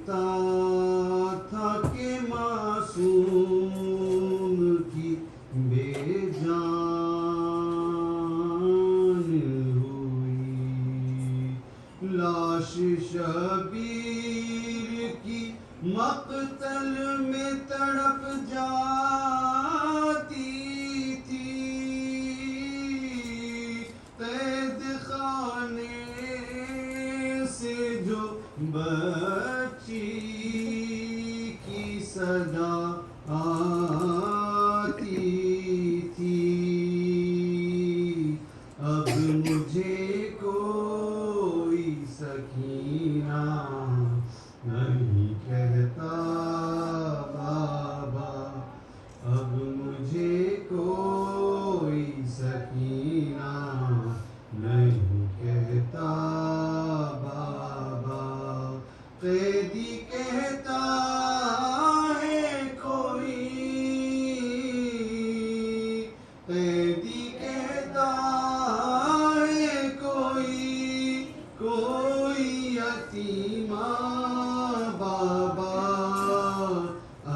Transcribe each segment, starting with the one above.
जानता था कि मासूम की बेजान हुई लाश शबीर की मक़तल में तड़प जाती थी कैद खाने से जो बच्ची की सदा आती थी अब मुझे कोई सकीना नहीं कहता बाबा अब मुझे कोई सकीना नहीं कहता बाबा कैदी कहता है कोई कैदी कहता है कोई यतीमा बाबा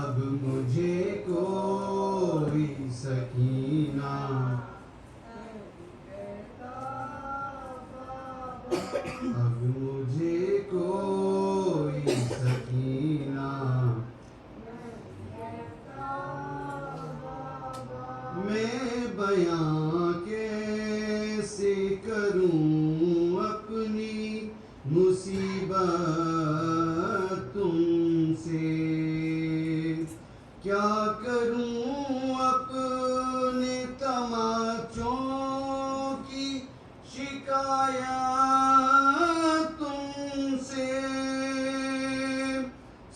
अब मुझे कोई सकीना अब मुझे कोई सकीना मैं बयां कैसे करूं अपनी मुसीबत तुमसे क्या करूं अपने तमाचों की शिकायत तुमसे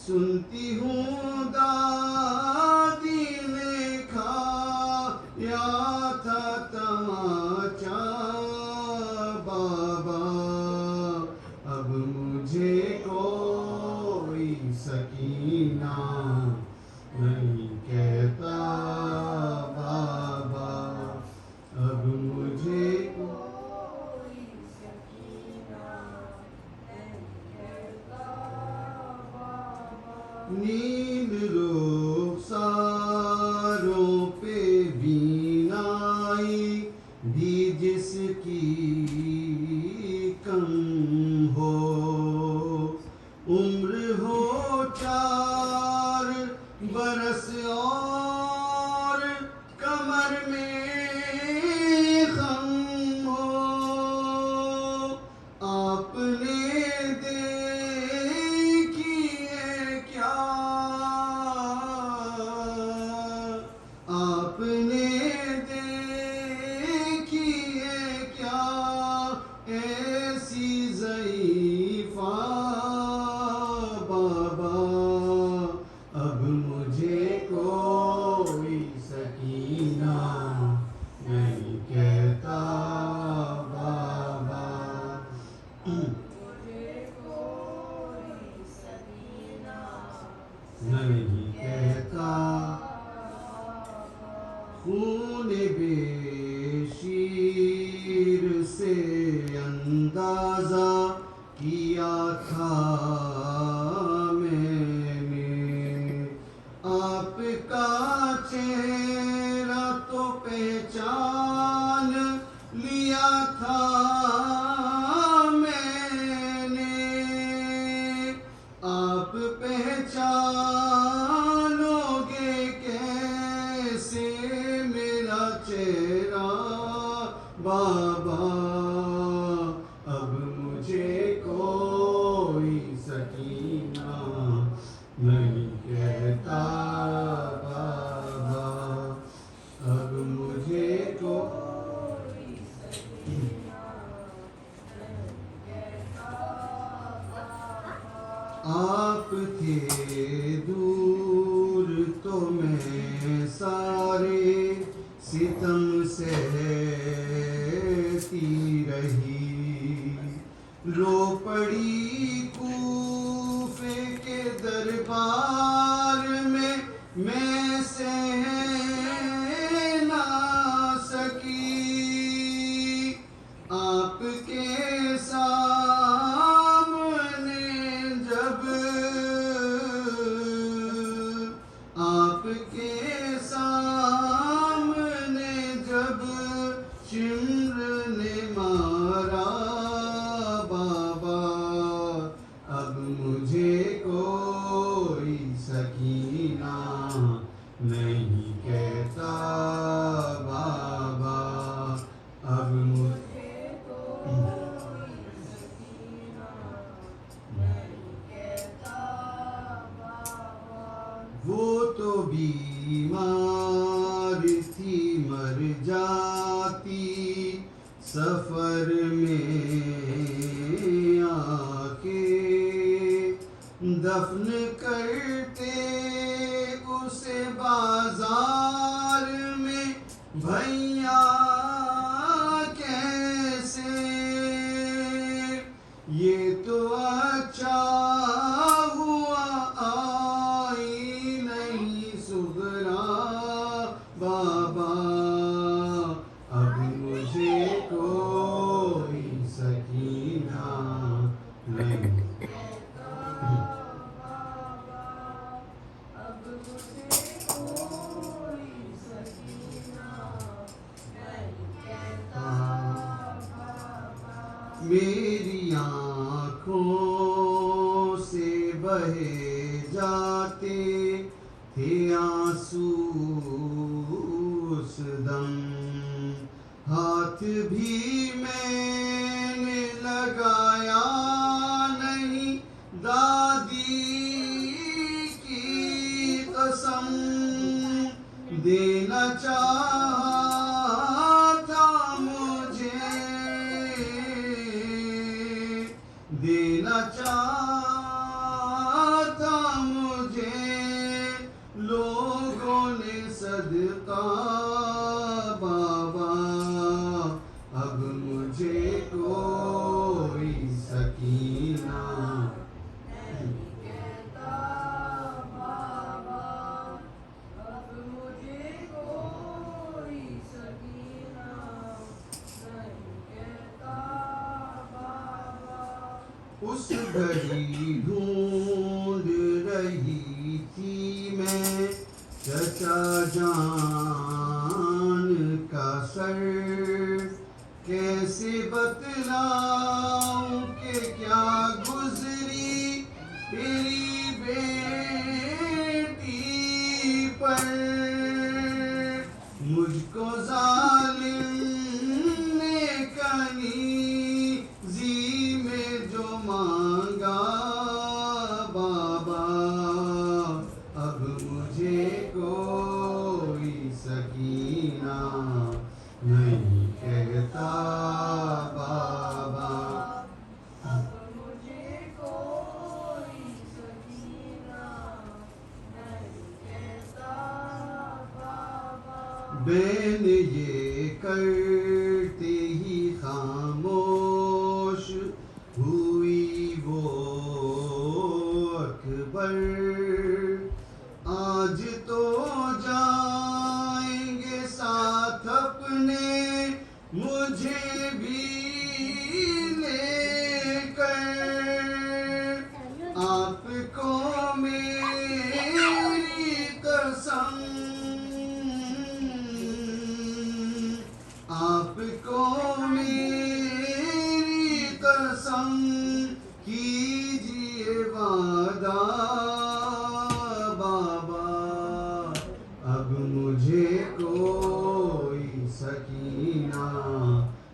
सुनती हूँ दादी ने खाया था तमाचा बाबा अब मुझे कोई सकीना नहीं कहता बाबा अब मुझे कोई सकीना नहीं कहता बाबा नींद रुखसारों पे बीनाई भी जिसकी कम हो उम्र हो 4 बरस और कमर में खम हो आपने देखी है क्या आपने देखी है क्या ऐसी ज़ईफ़ा बाबा अब मुझे कोई सकीना नहीं कहता बाबा मुझे कोई सकीना नहीं कहता खून बेशीर से अंदाज़ा किया था मैंने आपका चेहरा तो पहचान लिया था मैंने आप पहचानोगे कैसे मेरा चेहरा बाबा अब मुझे कोई सकीना नहीं कहता बाबा अब मुझे कोई सकीना नहीं कहता आप थे दूर तो मैं सारे सितम सहती रही रो पड़ी कूफे के दरबार में मैं सह ना सकी आपके सामने जब तो बीमार थी मर जाती सफर में आके, दफन करते उसे बाजार में भैया कैसे। ये तो अच्छा हुआ आई नहीं सुगरा बाबा, अब मुझे कोई सकीना नहीं। मेरी आँखों से बहे जाते थे आंसू उस दम, हाथ भी मैंने लगाया नहीं दादी की कसम, देना चाहा था मुझे, देना चाहता मुझे लोगों ने सदका बाबा, अब मुझे कोई सकीना नहीं कहता बाबा, अब मुझे कोई सकीना नहीं कहता बाबा। उस घड़ी ढूंढ रही थी मैं चचा जान का सर, कैसे बतलाऊं कि क्या गुजरी तेरी बेटी पर, मुझको जालिम ने कनीज़ी में जो मांगा बाबा, अब मुझे कोई सकीना नहीं कहता बाबा, अब मुझे कोई सकीना नहीं कहता बाबा। मैंने ये करते ही खामोश हुई वो अकबर, आज तो जाएंगे साथ अपने मुझे भी लेकर, आपको मेरी कसम, आपको मेरी कसम, कीजिए वादा बाबा, अब मुझे कोई सकीना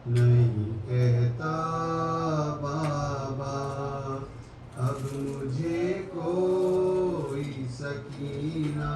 नहीं कहता बाबा, अब मुझे कोई सकीना